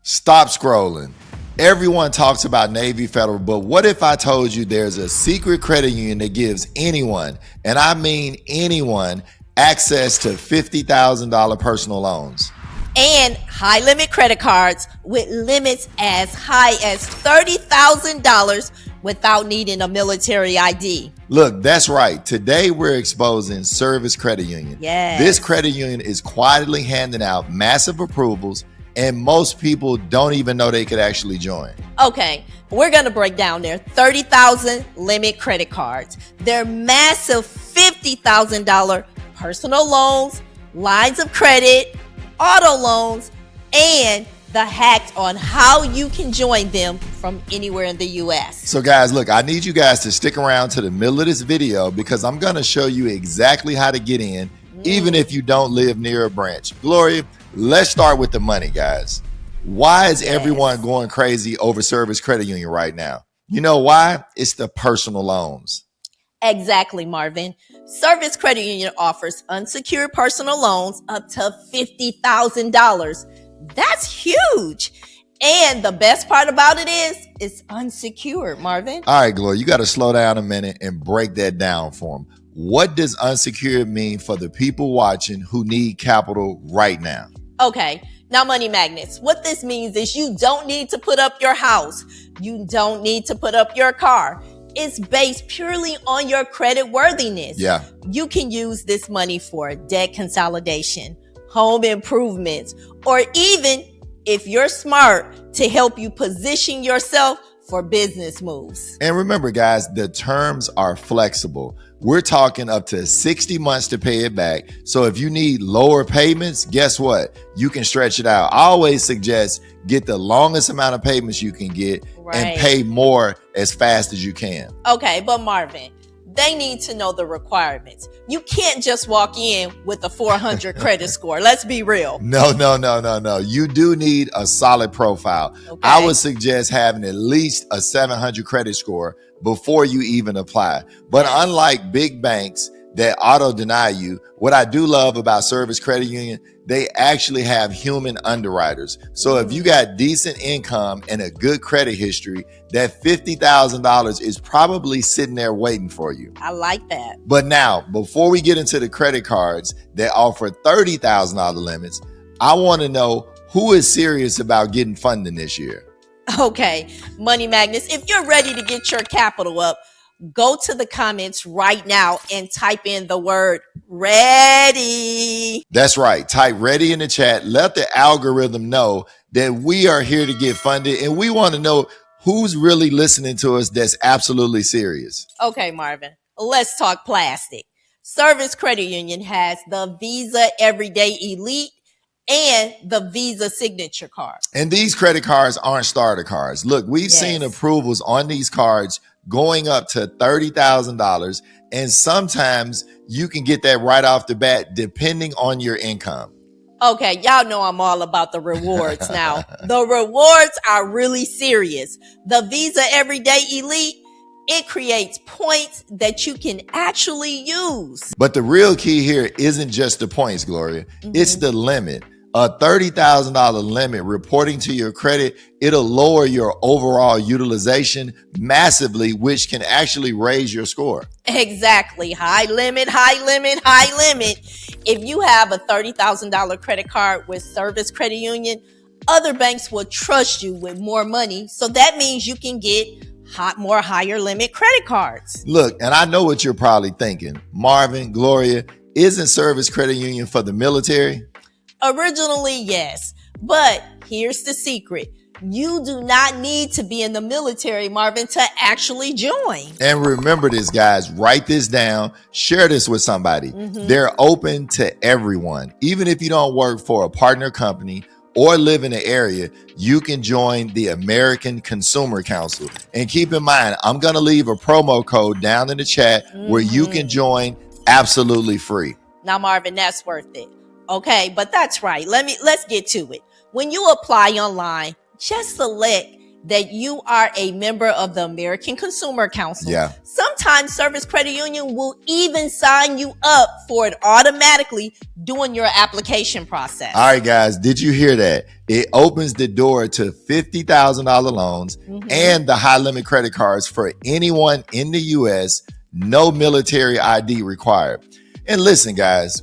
Stop scrolling. Everyone talks about Navy Federal, but what if I told you there's a secret credit union that gives anyone, and I mean anyone, access to $50,000 personal loans? And high limit credit cards with limits as high as $30,000 without needing a military ID. Look, that's right. Today we're exposing Service Credit Union. Yes. This credit union is quietly handing out massive approvals, and most people don't even know they could actually join. Okay, we're going to break down their 30,000 limit credit cards, their massive $50,000 personal loans, lines of credit, auto loans, and the hacks on how you can join them from anywhere in the U.S. So guys, look, I need you guys to stick around to the middle of this video because I'm going to show you exactly how to get in, even if you don't live near a branch. Gloria, let's start with the money, guys. Why is everyone going crazy over Service Credit Union right now? You know why? It's the personal loans. Exactly, Marvin. Service Credit Union offers unsecured personal loans up to $50,000. That's huge. And the best part about it is it's unsecured, Marvin. All right, Gloria, you got to slow down a minute and break that down for them. What does unsecured mean for the people watching who need capital right now? Okay, now money magnets. What this means is you don't need to put up your house. You don't need to put up your car. It's based purely on your credit worthiness. Yeah. You can use this money for debt consolidation, home improvements, or even, if you're smart, to help you position yourself for business moves. And remember, guys, the terms are flexible. We're talking up to 60 months to pay it back. So if you need lower payments, guess what? You can stretch it out. I always suggest get the longest amount of payments you can get and pay more as fast as you can. Okay, but Marvin, they need to know the requirements. You can't just walk in with a 400 credit score. Let's be real. No. You do need a solid profile. Okay. I would suggest having at least a 700 credit score before you even apply. But unlike big banks that auto deny you, what I do love about Service Credit Union, they actually have human underwriters. So if you got decent income and a good credit history, that $50,000 is probably sitting there waiting for you. I like that. But now, before we get into the credit cards that offer $30,000 limits, I want to know who is serious about getting funding this year. Okay, Money Magnets, if you're ready to get your capital up, go to the comments right now and type in the word ready. That's right. Type ready in the chat. Let the algorithm know that we are here to get funded, and we want to know who's really listening to us that's absolutely serious. Okay, Marvin, let's talk plastic. Service Credit Union has the Visa Everyday Elite and the Visa Signature card. And these credit cards aren't starter cards. Look, we've seen approvals on these cards going up to $30,000, and sometimes you can get that right off the bat depending on your income. Okay, y'all know I'm all about the rewards now. The rewards are really serious. The Visa Everyday Elite, it creates points that you can actually use. But the real key here isn't just the points, Gloria. It's the limit. A $30,000 limit reporting to your credit, it'll lower your overall utilization massively, which can actually raise your score. Exactly. High limit, high limit, high limit. If you have a $30,000 credit card with Service Credit Union, other banks will trust you with more money. So that means you can get more higher limit credit cards. Look, and I know what you're probably thinking. Marvin, Gloria, isn't Service Credit Union for the military? Originally, yes. But here's the secret. You do not need to be in the military, Marvin, to actually join. And remember this, guys. Write this down. Share this with somebody. They're open to everyone. Even if you don't work for a partner company or live in the area, you can join the American Consumer Council. And keep in mind, I'm going to leave a promo code down in the chat where you can join absolutely free. Now, Marvin, that's worth it. Okay, but that's right. Let's get to it. When you apply online, just select that you are a member of the American Consumer Council. Yeah. Sometimes Service Credit Union will even sign you up for it automatically during your application process. All right, guys, did you hear that? It opens the door to $50,000 loans and the high limit credit cards for anyone in the U.S., no military ID required. And listen, guys,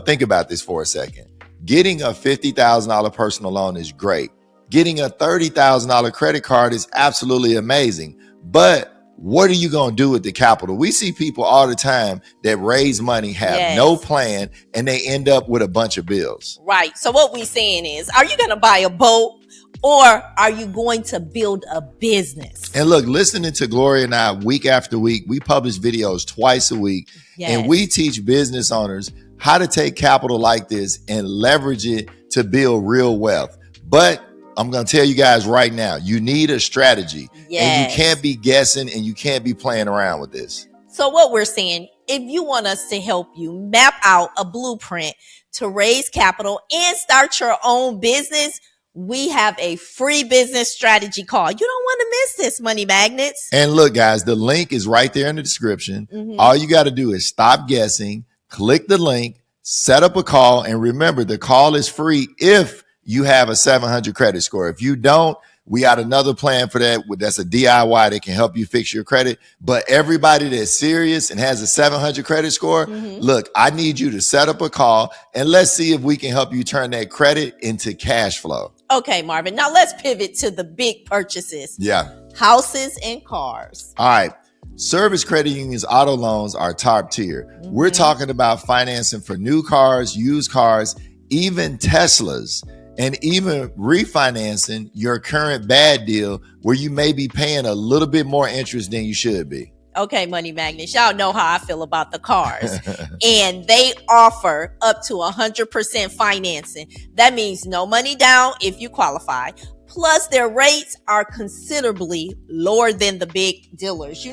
think about this for a second. Getting a $50,000 personal loan is great. Getting a $30,000 credit card is absolutely amazing. But what are you going to do with the capital? We see people all the time that raise money, have no plan, and they end up with a bunch of bills. Right. So what we're saying is, are you going to buy a boat or are you going to build a business? And look, listening to Gloria and I week after week, we publish videos twice a week, and we teach business owners how to take capital like this and leverage it to build real wealth. But I'm going to tell you guys right now, you need a strategy, and you can't be guessing and you can't be playing around with this. So what we're saying, if you want us to help you map out a blueprint to raise capital and start your own business, we have a free business strategy call. You don't want to miss this, Money Magnets. And look, guys, the link is right there in the description. All you got to do is stop guessing, click the link, set up a call, and remember, the call is free if you have a 700 credit score. If you don't, we got another plan for that. That's a DIY that can help you fix your credit. But everybody that's serious and has a 700 credit score, look, I need you to set up a call and let's see if we can help you turn that credit into cash flow. Okay, Marvin. Now let's pivot to the big purchases. Yeah. Houses and cars. All right. Service Credit Union's auto loans are top tier. We're talking about financing for new cars, used cars, even Teslas, and even refinancing your current bad deal where you may be paying a little bit more interest than you should be. Okay, Money Magnets, y'all know how I feel about the cars. And they offer up to 100% financing. That means no money down if you qualify. Plus, their rates are considerably lower than the big dealers.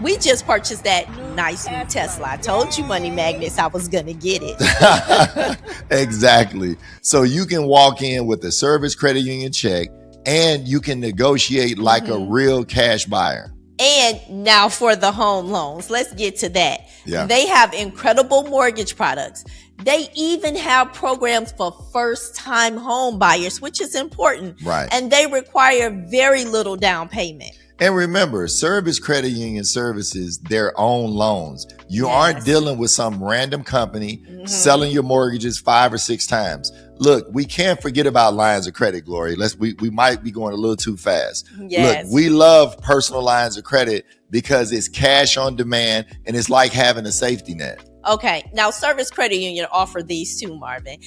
We just purchased that nice new Tesla. I told you, Money Magnets, I was going to get it. Exactly. So you can walk in with a Service Credit Union check and you can negotiate like a real cash buyer. And now for the home loans, let's get to that. Yeah. They have incredible mortgage products. They even have programs for first-time home buyers, which is important. Right. And they require very little down payment. And remember, Service Credit Union services their own loans. You aren't dealing with some random company selling your mortgages 5 or 6 times. Look, we can't forget about lines of credit, Glory. We might be going a little too fast. Yes. Look, we love personal lines of credit because it's cash on demand and it's like having a safety net. Okay, now Service Credit Union offer these too, Marvin.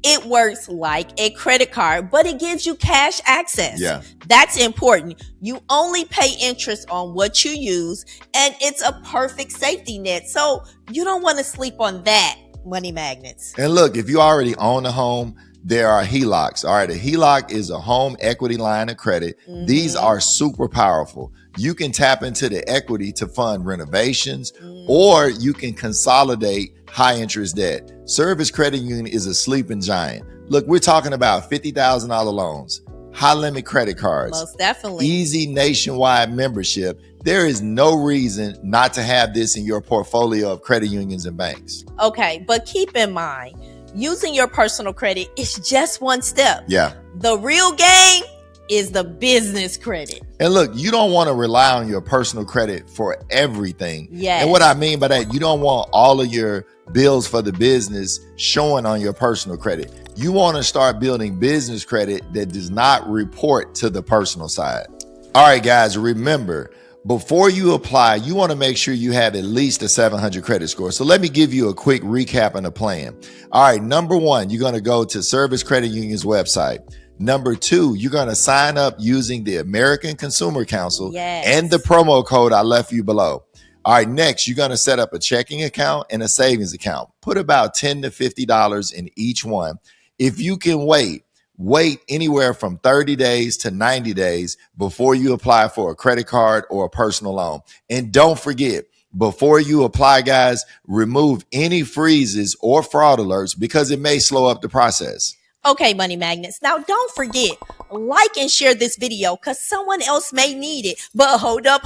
It works like a credit card, but it gives you cash access. Yeah. That's important. You only pay interest on what you use, and it's a perfect safety net. So you don't want to sleep on that, Money Magnets. And look, if you already own a home, there are HELOCs. All right, a HELOC is a home equity line of credit. These are super powerful. You can tap into the equity to fund renovations, or you can consolidate high interest debt. Service Credit Union is a sleeping giant. Look, we're talking about $50,000 loans, high limit credit cards, Most definitely. easy nationwide membership. There is no reason not to have this in your portfolio of credit unions and banks. Okay, but keep in mind, using your personal credit is just one step. Yeah. The real game is the business credit. And look, you don't want to rely on your personal credit for everything. Yes. And what I mean by that, you don't want all of your bills for the business showing on your personal credit. You want to start building business credit that does not report to the personal side. All right, guys, remember, before you apply, you want to make sure you have at least a 700 credit score. So let me give you a quick recap and a plan. All right, number 1, you're going to go to Service Credit Union's website. Number 2, you're going to sign up using the American Consumer Council and the promo code I left you below. All right, next, you're going to set up a checking account and a savings account. Put about $10 to $50 in each one. If you can wait anywhere from 30 days to 90 days before you apply for a credit card or a personal loan. And don't forget, before you apply, guys, remove any freezes or fraud alerts because it may slow up the process. Okay, money magnets. Now don't forget, like and share this video because someone else may need it. But hold up,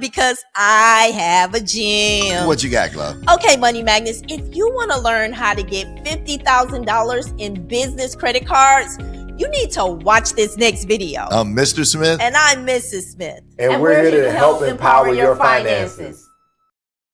because I have a gem. What you got, Glow? Okay, money magnets, if you want to learn how to get $50,000 in business credit cards, you need to watch this next video. I'm Mr. Smith. And I'm Mrs. Smith. And we're here to help empower your finances.